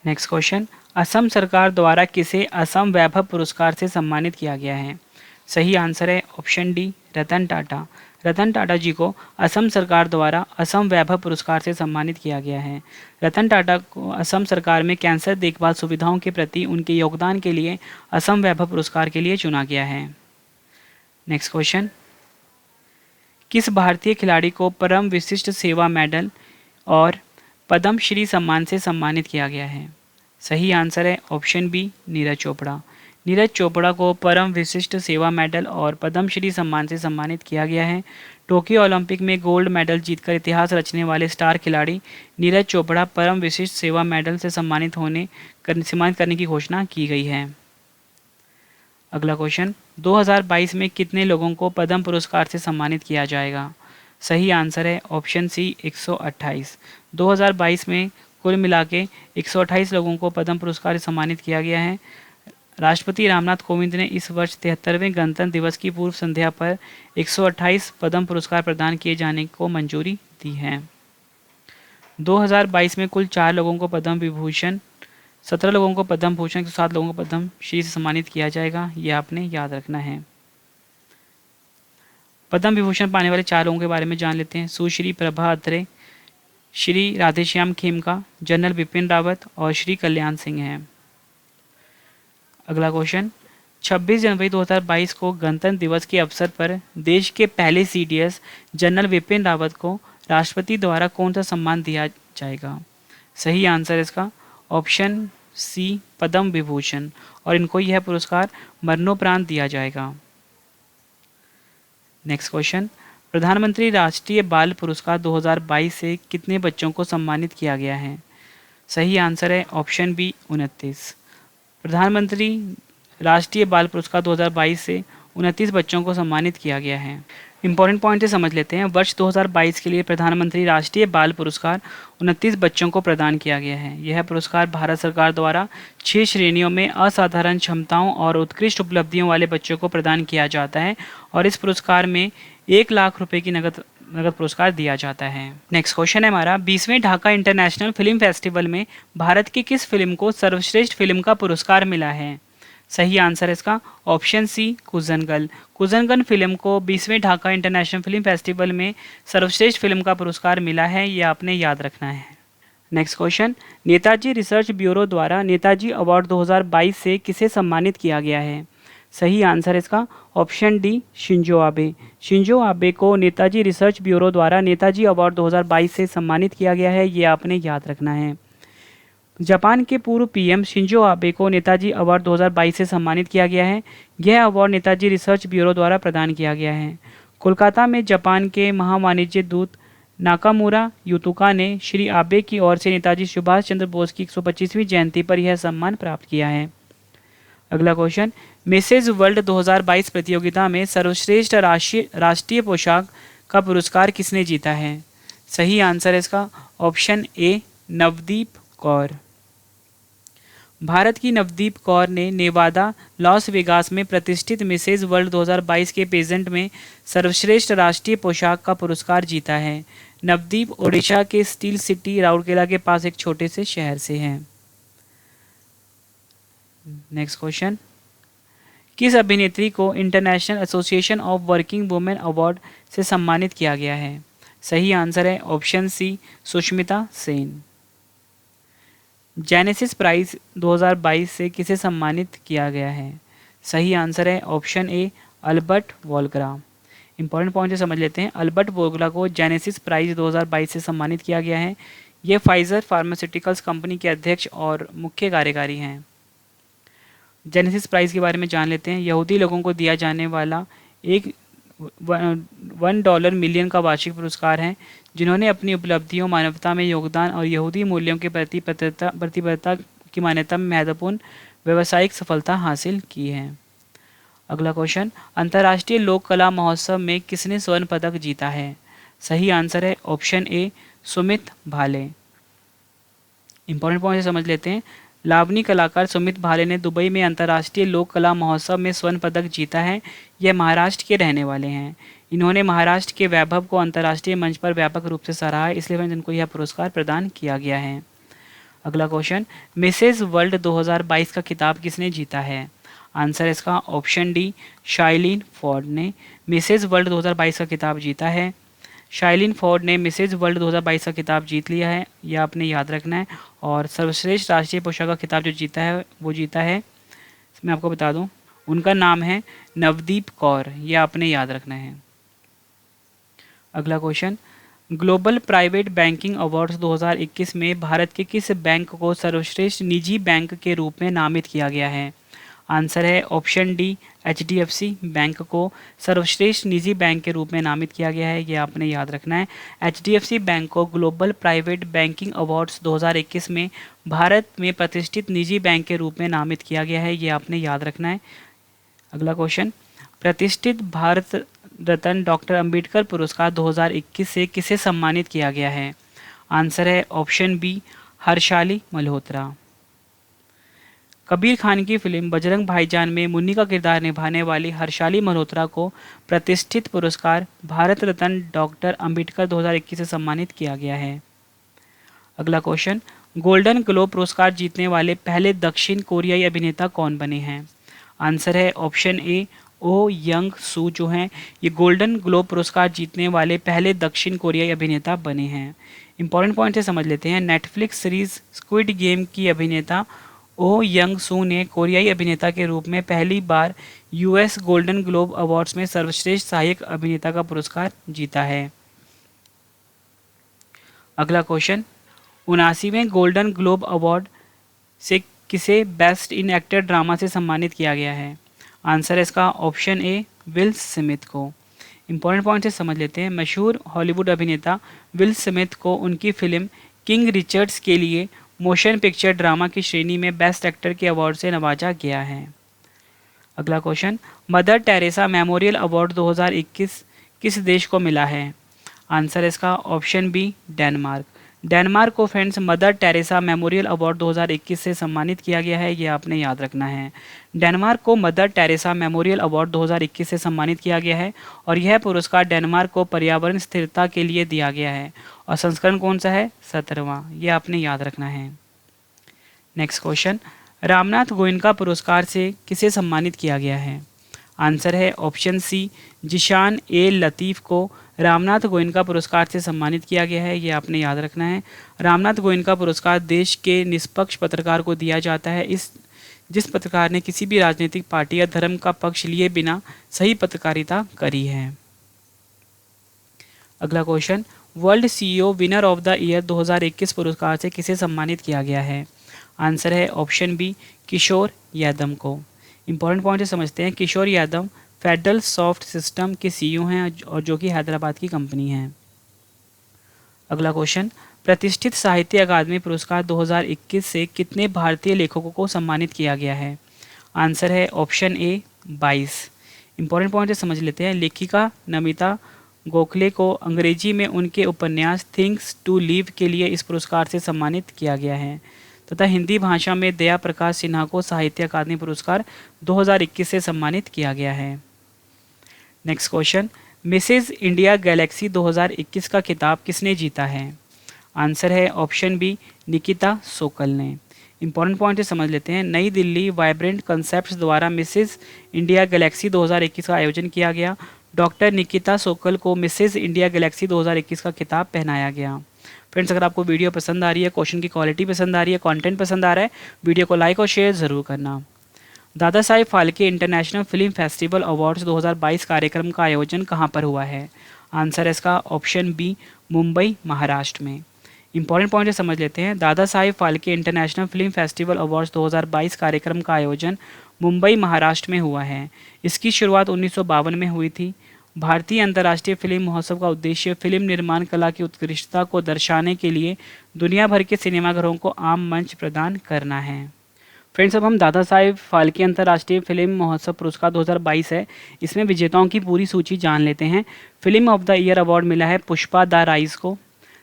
नेक्स्ट क्वेश्चन, असम सरकार द्वारा किसे असम वैभव पुरस्कार से सम्मानित किया गया है? सही आंसर है ऑप्शन डी रतन टाटा। रतन टाटा जी को असम सरकार द्वारा असम वैभव पुरस्कार से सम्मानित किया गया है। रतन टाटा को असम सरकार में कैंसर देखभाल सुविधाओं के प्रति उनके योगदान के लिए असम वैभव पुरस्कार के लिए चुना गया है। नेक्स्ट क्वेश्चन, किस भारतीय खिलाड़ी को परम विशिष्ट सेवा मेडल और पद्मश्री सम्मान से सम्मानित किया गया है? सही आंसर है ऑप्शन बी नीरज चोपड़ा। नीरज चोपड़ा को परम विशिष्ट सेवा मेडल और पद्मश्री सम्मान से सम्मानित किया गया है। टोक्यो ओलंपिक में गोल्ड मेडल जीतकर इतिहास रचने वाले स्टार खिलाड़ी नीरज चोपड़ा परम विशिष्ट सेवा मेडल से सम्मानित करने की घोषणा की गई है। अगला क्वेश्चन, 2022 में कितने लोगों को पद्म पुरस्कार से सम्मानित किया जाएगा? सही आंसर है ऑप्शन सी 128। 2022 में कुल मिला के 128 लोगों को पद्म पुरस्कार से सम्मानित किया गया है। राष्ट्रपति रामनाथ कोविंद ने इस वर्ष 73वें गणतंत्र दिवस की पूर्व संध्या पर 128 पद्म पुरस्कार प्रदान किए जाने को मंजूरी दी है। 2022 में कुल 4 लोगों को पद्म विभूषण, 17 लोगों को पद्म भूषण, 107 लोगों को पद्म श्री से सम्मानित किया जाएगा, ये आपने याद रखना है। पद्म विभूषण पाने वाले 4 लोगों के बारे में जान लेते हैं। सुश्री प्रभा अत्रे, श्री राधेश्याम खेमका, जनरल बिपिन रावत और श्री कल्याण सिंह हैं। अगला क्वेश्चन, 26 जनवरी 2022 को गणतंत्र दिवस के अवसर पर देश के पहले CDS जनरल विपिन रावत को राष्ट्रपति द्वारा कौन सा सम्मान दिया जाएगा? सही आंसर इसका ऑप्शन सी पद्म विभूषण, और इनको यह पुरस्कार मरणोपरांत दिया जाएगा। नेक्स्ट क्वेश्चन, प्रधानमंत्री राष्ट्रीय बाल पुरस्कार 2022 से कितने बच्चों को सम्मानित किया गया है? सही आंसर है ऑप्शन बी 29। प्रधानमंत्री राष्ट्रीय बाल पुरस्कार 2022 से 29 बच्चों को सम्मानित किया गया है। इंपॉर्टेंट पॉइंट से समझ लेते हैं। वर्ष 2022 के लिए प्रधानमंत्री राष्ट्रीय बाल पुरस्कार 29 बच्चों को प्रदान किया गया है। यह पुरस्कार भारत सरकार द्वारा 6 श्रेणियों में असाधारण क्षमताओं और उत्कृष्ट उपलब्धियों वाले बच्चों को प्रदान किया जाता है और इस पुरस्कार में 1 लाख रुपए की नगद पुरस्कार दिया जाता है। नेक्स्ट क्वेश्चन है हमारा, 20वें ढाका इंटरनेशनल फिल्म फेस्टिवल में भारत की किस फिल्म को सर्वश्रेष्ठ फिल्म का पुरस्कार मिला है? सही आंसर इसका ऑप्शन सी कुजनगल। कुजनगल फिल्म को 20वें ढाका इंटरनेशनल फिल्म फेस्टिवल में सर्वश्रेष्ठ फिल्म का पुरस्कार मिला है, ये आपने याद रखना है। Next question, Netaji research bureau द्वारा नेताजी अवार्ड 2022 से किसे सम्मानित किया गया है? सही आंसर इसका option D Shinzo Abe. Shinzo Abe को नेताजी रिसर्च ब्यूरो द्वारा नेताजी अवार्ड 2022 से सम्मानित किया गया है, ये आपने याद रखना है। जापान के पूर्व PM शिंजो आबे को नेताजी अवार्ड 2022 से सम्मानित किया गया है। यह अवार्ड नेताजी रिसर्च ब्यूरो द्वारा प्रदान किया गया है। कोलकाता में जापान के महावाणिज्य दूत नाकामुरा युतुका ने श्री आबे की ओर से नेताजी सुभाष चंद्र बोस की 125वीं जयंती पर यह सम्मान प्राप्त किया है। अगला क्वेश्चन, मिसेज वर्ल्ड 2022 प्रतियोगिता में सर्वश्रेष्ठ राष्ट्रीय पोशाक का पुरस्कार किसने जीता है? सही आंसर है इसका ऑप्शन ए, नवदीप कौर। भारत की नवदीप कौर ने नेवादा लॉस वेगास में प्रतिष्ठित मिसेज वर्ल्ड 2022 के पेजेंट में सर्वश्रेष्ठ राष्ट्रीय पोशाक का पुरस्कार जीता है। नवदीप ओडिशा के स्टील सिटी राउरकेला के पास एक छोटे से शहर से हैं। नेक्स्ट क्वेश्चन, किस अभिनेत्री को International Association of Working Women award से सम्मानित किया गया है? सही आंसर है option C, Sushmita Sen. Genesis Prize 2022 से किसे सम्मानित किया गया है? सही आंसर है ऑप्शन ए, अल्बर्ट वोल्ग्रा। इंपॉर्टेंट पॉइंट से समझ लेते हैं। अल्बर्ट वोल्ग्रा को जेनेसिस प्राइज 2022 से सम्मानित किया गया है। ये फाइजर फार्मास्यूटिकल्स कंपनी के अध्यक्ष और मुख्य कार्यकारी हैं। जेनेसिस प्राइज के बारे में जान लेते हैं। यहूदी लोगों को दिया जाने वाला एक $1 मिलियन का वार्षिक पुरस्कार है जिन्होंने अपनी उपलब्धियों, मानवता में योगदान और यहूदी मूल्यों के प्रति प्रतिबद्धता की मान्यता में महत्वपूर्ण व्यावसायिक सफलता हासिल की है। अगला क्वेश्चन, अंतर्राष्ट्रीय लोक कला महोत्सव में किसने स्वर्ण पदक जीता है? सही आंसर है ऑप्शन ए, सुमित भाले। इंपॉर्टेंट पॉइंट समझ लेते हैं। लावनी कलाकार सुमित भाले ने दुबई में अंतर्राष्ट्रीय लोक कला महोत्सव में स्वर्ण पदक जीता है। यह महाराष्ट्र के रहने वाले हैं। इन्होंने महाराष्ट्र के वैभव को अंतर्राष्ट्रीय मंच पर व्यापक रूप से सराहा है, इसलिए इनको यह पुरस्कार प्रदान किया गया है। अगला क्वेश्चन, मिसेज वर्ल्ड 2022 का खिताब किसने जीता है? आंसर इसका ऑप्शन डी, शाइलिन फोर्ड ने मिसेज वर्ल्ड 2022 का खिताब जीता है। शाइलिन फोर्ड ने मिसेज वर्ल्ड 2022 का खिताब जीत लिया है, यह आपने याद रखना है। और सर्वश्रेष्ठ राष्ट्रीय पोशाक का खिताब जो जीता है वो जीता है, मैं आपको बता दूं, उनका नाम है नवदीप कौर, यह आपने याद रखना है। अगला question, global private banking awards 2021 में भारत के किस बैंक को सर्वश्रेष्ठ निजी बैंक के रूप में नामित किया गया है? आंसर है ऑप्शन डी, HDFC बैंक को सर्वश्रेष्ठ निजी बैंक के रूप में नामित किया गया है, यह आपने याद रखना है। HDFC बैंक को ग्लोबल प्राइवेट बैंकिंग अवार्ड्स 2021 में भारत में प्रतिष्ठित निजी बैंक के रूप में नामित किया गया है, यह आपने याद रखना है। अगला क्वेश्चन, प्रतिष्ठित भारत रत्न डॉक्टर अंबेडकर पुरस्कार 2021 से किसे सम्मानित किया गया है? आंसर है ऑप्शन बी, हर्षाली मल्होत्रा। कबीर खान की फिल्म बजरंग भाईजान में मुन्नी का किरदार निभाने वाली हर्षाली मल्होत्रा को प्रतिष्ठित पुरस्कार भारत रत्न डॉक्टर अंबेडकर 2021 से सम्मानित किया गया है। अगला क्वेश्चन, गोल्डन ग्लोब पुरस्कार जीतने वाले पहले दक्षिण कोरियाई अभिनेता कौन बने हैं? आंसर है ऑप्शन ए, ओ यंग सू जो हैं ये गोल्डन ग्लोब पुरस्कार जीतने वाले पहले दक्षिण कोरियाई अभिनेता बने हैं। इंपॉर्टेंट पॉइंट से समझ लेते हैं। नेटफ्लिक्स सीरीज स्क्विड गेम की अभिनेता ओ यंग सू ने कोरियाई अभिनेता के रूप में पहली बार US गोल्डन ग्लोब अवार्ड्स में सर्वश्रेष्ठ सहायक अभिनेता का पुरस्कार जीता है। अगला क्वेश्चन, 79वें गोल्डन ग्लोब अवार्ड से किसे बेस्ट इन एक्टर ड्रामा से सम्मानित किया गया है? आंसर है इसका ऑप्शन ए, विल स्मिथ को। इंपॉर्टेंट पॉइंट से समझ लेते हैं। मशहूर हॉलीवुड अभिनेता विल स्मिथ को उनकी फिल्म किंग रिचर्ड्स के लिए मोशन पिक्चर ड्रामा की श्रेणी में बेस्ट एक्टर के अवार्ड से नवाजा गया है। अगला question, mother Teresa memorial award 2021 किस देश को मिला है? आंसर है इसका ऑप्शन बी, डेनमार्क। डेनमार्क को friends mother Teresa memorial award 2021 से सम्मानित किया गया है, यह आपने याद रखना है। डेनमार्क को मदर टेरेसा मेमोरियल अवार्ड 2021 से सम्मानित किया गया है और यह पुरस्कार डेनमार्क को पर्यावरण स्थिरता के लिए दिया गया है और संस्करण कौन सा है? 17वां, यह आपने याद रखना है। नेक्स्ट क्वेश्चन, रामनाथ गोयनका पुरस्कार से किसे सम्मानित किया गया है? आंसर है ऑप्शन सी, जिशान ए लतीफ़ को रामनाथ गोयनका पुरस्कार से सम्मानित किया गया है, ये आपने याद रखना है। रामनाथ गोयनका पुरस्कार देश के निष्पक्ष पत्रकार को दिया जाता है, जिस पत्रकार ने किसी भी राजनीतिक पार्टी या धर्म का पक्ष लिए बिना सही पत्रकारिता करी है। अगला question, world CEO winner of the year 2021 पुरस्कार से किसे सम्मानित किया गया है? आंसर है ऑप्शन बी, किशोर यादव को। इंपॉर्टेंट पॉइंट समझते हैं। Kishore Yadav federal soft system के CEO हैं और जो कि हैदराबाद की कंपनी है। अगला क्वेश्चन, प्रतिष्ठित साहित्य अकादमी पुरस्कार 2021 से कितने भारतीय लेखकों को सम्मानित किया गया है? आंसर है ऑप्शन ए 22। इंपॉर्टेंट पॉइंट समझ लेते हैं। लेखिका नमिता गोखले को अंग्रेजी में उनके उपन्यास थिंग्स टू लिव के लिए इस पुरस्कार से सम्मानित किया गया है तथा हिंदी भाषा में दया प्रकाश सिन्हा को साहित्य अकादमी पुरस्कार 2021 से सम्मानित किया गया है। Next question, Mrs India Galaxy 2021 का खिताब किसने जीता है? आंसर है ऑप्शन बी निकिता सोकल ने। इंपॉर्टेंट पॉइंट समझ लेते हैं। नई दिल्ली वाइब्रेंट कंसेप्ट्स द्वारा मिसेज इंडिया गैलेक्सी 2021 का आयोजन किया गया। डॉक्टर निकिता सोकल को मिसेज इंडिया गैलेक्सी 2021 का खिताब पहनाया गया। फ्रेंड्स, अगर आपको वीडियो पसंद आ रही है, क्वेश्चन की क्वालिटी पसंद आ रही है, कंटेंट पसंद आ रहा है, वीडियो को लाइक और शेयर ज़रूर करना। Dada Saheb Phalke international film festival awards 2022 कार्यक्रम का आयोजन कहाँ पर हुआ है? आंसर है इसका ऑप्शन बी मुंबई महाराष्ट्र में। इंपॉर्टेंट पॉइंट समझ लेते हैं। Dada Saheb Phalke international film festival awards 2022 कार्यक्रम का आयोजन मुंबई महाराष्ट्र में हुआ है। इसकी शुरुआत 1952 में हुई थी। भारतीय अंतर्राष्ट्रीय फिल्म महोत्सव का उद्देश्य फिल्म निर्माण कला की उत्कृष्टता को दर्शाने के लिए दुनिया भर के सिनेमाघरों को आम मंच प्रदान करना है। फ्रेंड्स, अब हम दादा साहेब फाल्के अंतर्राष्ट्रीय फिल्म महोत्सव पुरस्कार 2022 है, इसमें विजेताओं की पूरी सूची जान लेते हैं। Film of the year award मिला है पुष्पा द राइज को।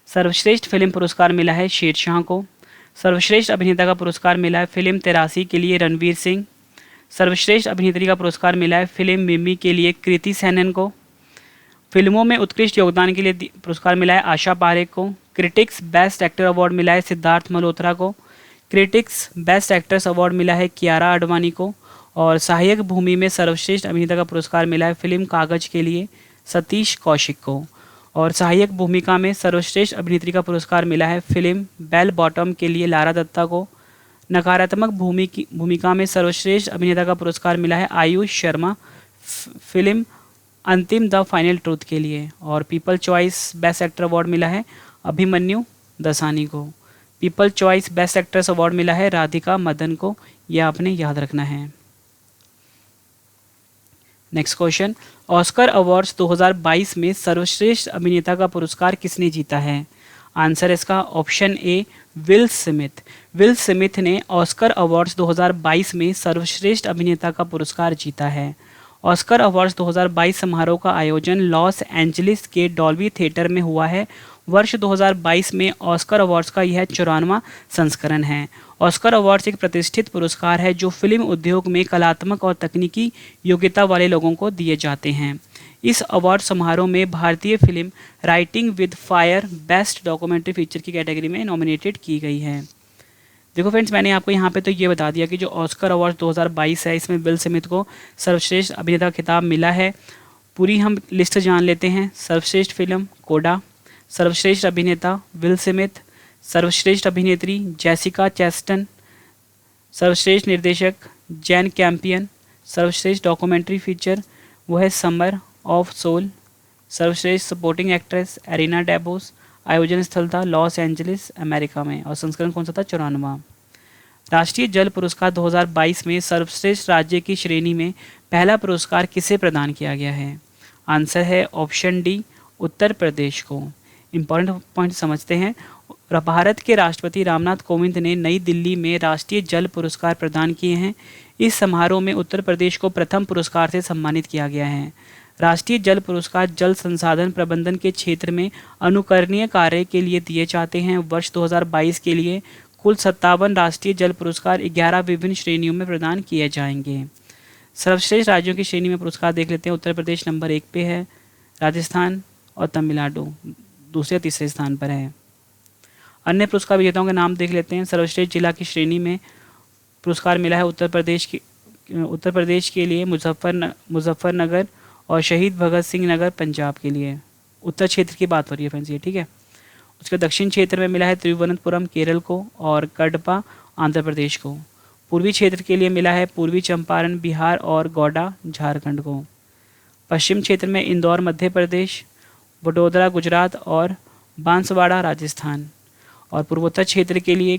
सर्वश्रेष्ठ फिल्म पुरस्कार मिला है शेरशाह को। सर्वश्रेष्ठ अभिनेता का पुरस्कार मिला है फिल्म 83 के लिए रणवीर सिंह। सर्वश्रेष्ठ अभिनेत्री का पुरस्कार मिला है फिल्म मिमी के लिए कृति सैनन को। फिल्मों में उत्कृष्ट योगदान के लिए पुरस्कार मिला है आशा पारेख को। क्रिटिक्स बेस्ट एक्टर अवार्ड मिला है सिद्धार्थ मल्होत्रा को। क्रिटिक्स बेस्ट एक्ट्रेस अवार्ड मिला है कियारा आडवाणी को। और सहायक भूमि में सर्वश्रेष्ठ अभिनेता का पुरस्कार मिला है फिल्म कागज के लिए सतीश कौशिक को। और सहायक भूमिका में सर्वश्रेष्ठ अभिनेत्री का पुरस्कार मिला है फिल्म बेल बॉटम के लिए लारा दत्ता को। नकारात्मक भूमिका में सर्वश्रेष्ठ अभिनेता का पुरस्कार मिला है आयुष शर्मा फिल्म अंतिम द फाइनल ट्रूथ के लिए। और people choice best actor award मिला है अभिमन्यु दसानी को। People choice best actress award मिला है राधिका मदन को। यह आपने याद रखना है। नेक्स्ट क्वेश्चन, ऑस्कर अवार्ड्स 2022 में सर्वश्रेष्ठ अभिनेता का पुरस्कार किसने जीता है? आंसर है इसका option A will Smith. Will Smith ने ऑस्कर अवार्ड्स 2022 में सर्वश्रेष्ठ अभिनेता का पुरस्कार जीता है। ऑस्कर अवार्ड्स 2022 समारोह का आयोजन लॉस एंजलिस के डॉल्बी थिएटर में हुआ है। वर्ष 2022 में ऑस्कर अवार्ड्स का यह 94वां संस्करण है। ऑस्कर अवार्ड्स एक प्रतिष्ठित पुरस्कार है जो फिल्म उद्योग में कलात्मक और तकनीकी योग्यता वाले लोगों को दिए जाते हैं। इस अवार्ड समारोह में भारतीय film writing with fire best documentary feature की कैटेगरी में नॉमिनेटेड की गई है। देखो फ्रेंड्स, मैंने आपको यहाँ पे तो ये बता दिया कि जो ऑस्कर अवार्ड 2022 है, इसमें विल स्मिथ को सर्वश्रेष्ठ अभिनेता का खिताब मिला है। पूरी हम लिस्ट जान लेते हैं। सर्वश्रेष्ठ फिल्म कोडा, सर्वश्रेष्ठ अभिनेता विल स्मिथ, सर्वश्रेष्ठ अभिनेत्री जेसिका चैस्टन, सर्वश्रेष्ठ निर्देशक जैन कैंपियन, सर्वश्रेष्ठ डॉक्यूमेंट्री फीचर वो है समर ऑफ सोल, सर्वश्रेष्ठ सपोर्टिंग एक्ट्रेस एरिना डेबोस। आयोजन स्थल था लॉस एंजलिस अमेरिका में। और संस्करण कौन सा था? 94वां। राष्ट्रीय जल पुरस्कार 2022 में सर्वश्रेष्ठ राज्य की श्रेणी में पहला पुरस्कार किसे प्रदान किया गया है? आंसर है ऑप्शन डी उत्तर प्रदेश को। इंपॉर्टेंट पॉइंट समझते हैं। भारत के राष्ट्रपति रामनाथ कोविंद ने नई दिल्ली में राष्ट्रीय जल पुरस्कार प्रदान किए हैं। इस समारोह में उत्तर प्रदेश को प्रथम पुरस्कार से सम्मानित किया गया है। राष्ट्रीय जल पुरस्कार जल संसाधन प्रबंधन के क्षेत्र में अनुकरणीय कार्य के लिए दिए जाते हैं। वर्ष 2022 के लिए कुल 57 राष्ट्रीय जल पुरस्कार 11 विभिन्न श्रेणियों में प्रदान किए जाएंगे। सर्वश्रेष्ठ राज्यों की श्रेणी में पुरस्कार देख लेते हैं। उत्तर प्रदेश नंबर 1 पे है, राजस्थान और तमिलनाडु दूसरे तीसरे स्थान पर है। अन्य पुरस्कार विजेताओं के नाम देख लेते हैं। सर्वश्रेष्ठ जिला की श्रेणी में पुरस्कार मिला है उत्तर प्रदेश के लिए मुजफ्फरनगर और शहीद भगत सिंह नगर पंजाब के लिए। उत्तर क्षेत्र की बात हो रही है फ्रेंड्स ये, ठीक है। उसके दक्षिण क्षेत्र में मिला है तिरुवनंतपुरम केरल को और कडपा आंध्र प्रदेश को। पूर्वी क्षेत्र के लिए मिला है पूर्वी चंपारण बिहार और गोड्डा झारखंड को। पश्चिम क्षेत्र में इंदौर मध्य प्रदेश, वडोदरा गुजरात और बांसवाड़ा राजस्थान। और पूर्वोत्तर क्षेत्र के लिए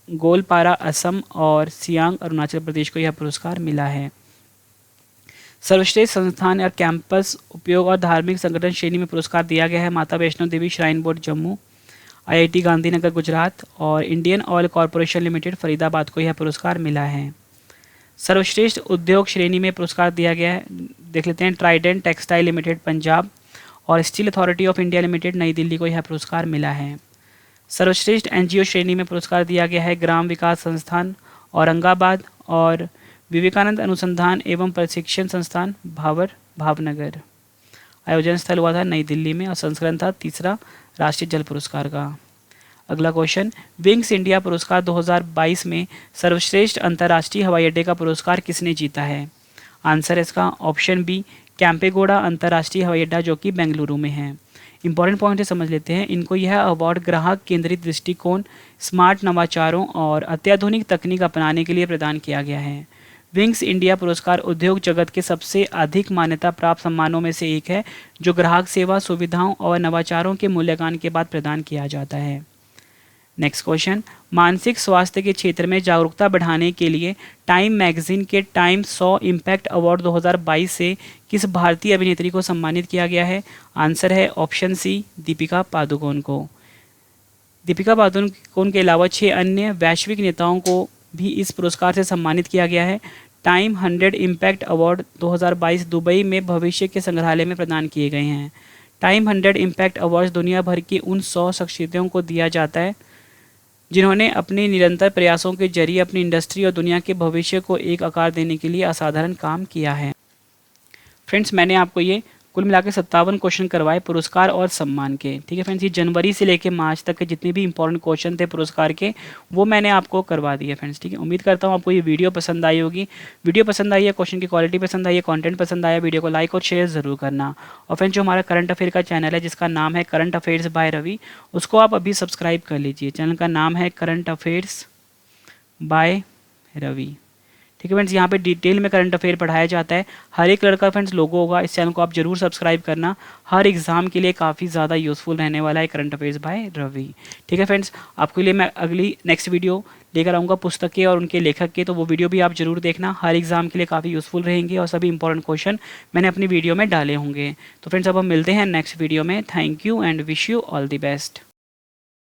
गोलपारा असम और सियांग अरुणाचल प्रदेश को यह पुरस्कार मिला है। सर्वश्रेष्ठ संस्थान और कैंपस उपयोग और धार्मिक संगठन श्रेणी में पुरस्कार दिया गया है Mata Vaishno Devi shrine board Jammu. IIT Gandhinagar Gujarat और Indian oil corporation limited Faridabad को यह पुरस्कार मिला है। सर्वश्रेष्ठ उद्योग श्रेणी में पुरस्कार दिया गया है, देख लेते हैं, ट्राइडेंट टेक्सटाइल लिमिटेड पंजाब और steel authority of India limited नई दिल्ली को यह पुरस्कार मिला है। सर्वश्रेष्ठ NGO श्रेणी में पुरस्कार दिया गया है ग्राम विकास संस्थान औरंगाबाद और विवेकानंद अनुसंधान एवं प्रशिक्षण संस्थान भावनगर। आयोजन स्थल हुआ था नई दिल्ली में और संस्करण था 3रा राष्ट्रीय जल पुरस्कार का। अगला क्वेश्चन, विंग्स इंडिया पुरस्कार 2022 में सर्वश्रेष्ठ अंतर्राष्ट्रीय हवाई अड्डे का पुरस्कार किसने जीता है? आंसर है इसका ऑप्शन बी, कैंपेगौड़ा अंतर्राष्ट्रीय हवाई अड्डा जो कि बेंगलुरु में है। इंपॉर्टेंट पॉइंट है, समझ लेते हैं इनको। यह अवार्ड ग्राहक केंद्रित दृष्टिकोण, स्मार्ट नवाचारों और अत्याधुनिक तकनीक अपनाने के लिए प्रदान किया गया है। विंग्स इंडिया पुरस्कार उद्योग जगत के सबसे अधिक मान्यता प्राप्त सम्मानों में से एक है जो ग्राहक सेवा सुविधाओं और नवाचारों के मूल्यांकन के बाद प्रदान किया जाता है। नेक्स्ट क्वेश्चन, मानसिक स्वास्थ्य के क्षेत्र में जागरूकता बढ़ाने के लिए टाइम मैगजीन के टाइम 100 इम्पैक्ट अवार्ड 2022 से किस भारतीय अभिनेत्री को सम्मानित किया गया है? आंसर है ऑप्शन सी, दीपिका पादुकोण को। दीपिका पादुकोण के अलावा 6 अन्य वैश्विक नेताओं को भी इस पुरस्कार से सम्मानित किया गया है। टाइम 100 इम्पैक्ट अवार्ड 2022 दुबई में भविष्य के संग्रहालय में प्रदान किए गए हैं। टाइम 100 इम्पैक्ट अवार्ड्स दुनिया भर की उन 100 शख्सियतों को दिया जाता है जिन्होंने अपने निरंतर प्रयासों के जरिए अपनी इंडस्ट्री और दुनिया के भविष्य को एक आकार देने के लिए असाधारण काम किया है। फ्रेंड्स, मैंने आपको ये कुल मिलाकर 57 क्वेश्चन करवाए पुरस्कार और सम्मान के। ठीक है फ्रेंड्स, ये जनवरी से लेकर मार्च तक के जितने भी इंपॉर्टेंट क्वेश्चन थे पुरस्कार के वो मैंने आपको करवा दिए फ्रेंड्स। ठीक है, उम्मीद करता हूँ आपको ये वीडियो पसंद आई होगी। वीडियो पसंद आई है, क्वेश्चन की क्वालिटी पसंद आई है, कंटेंट पसंद आया, वीडियो को लाइक और शेयर ज़रूर करना। और फ्रेंड्स, जो हमारा करंट अफेयर का चैनल है जिसका नाम है करंट अफेयर्स बाय रवि, उसको आप अभी सब्सक्राइब कर लीजिए। चैनल का नाम है करंट अफेयर्स बाय रवि। ठीक है फ्रेंड्स, यहाँ पे डिटेल में करंट अफेयर पढ़ाया जाता है। हर एक लड़का फ्रेंड्स लोगो होगा, इस चैनल को आप जरूर सब्सक्राइब करना। हर एग्जाम के लिए काफ़ी ज़्यादा यूज़फुल रहने वाला है करंट अफेयर्स बाय रवि। ठीक है फ्रेंड्स, आपके लिए मैं अगली नेक्स्ट वीडियो लेकर आऊँगा पुस्तक और उनके लेखक के, तो वो वीडियो भी आप जरूर देखना। हर एग्जाम के लिए काफ़ी यूज़फुल रहेंगे और सभी इंपॉर्टेंट क्वेश्चन मैंने अपनी वीडियो में डाले होंगे। तो फ्रेंड्स, अब हम मिलते हैं नेक्स्ट वीडियो में। Thank you and wish you all the best.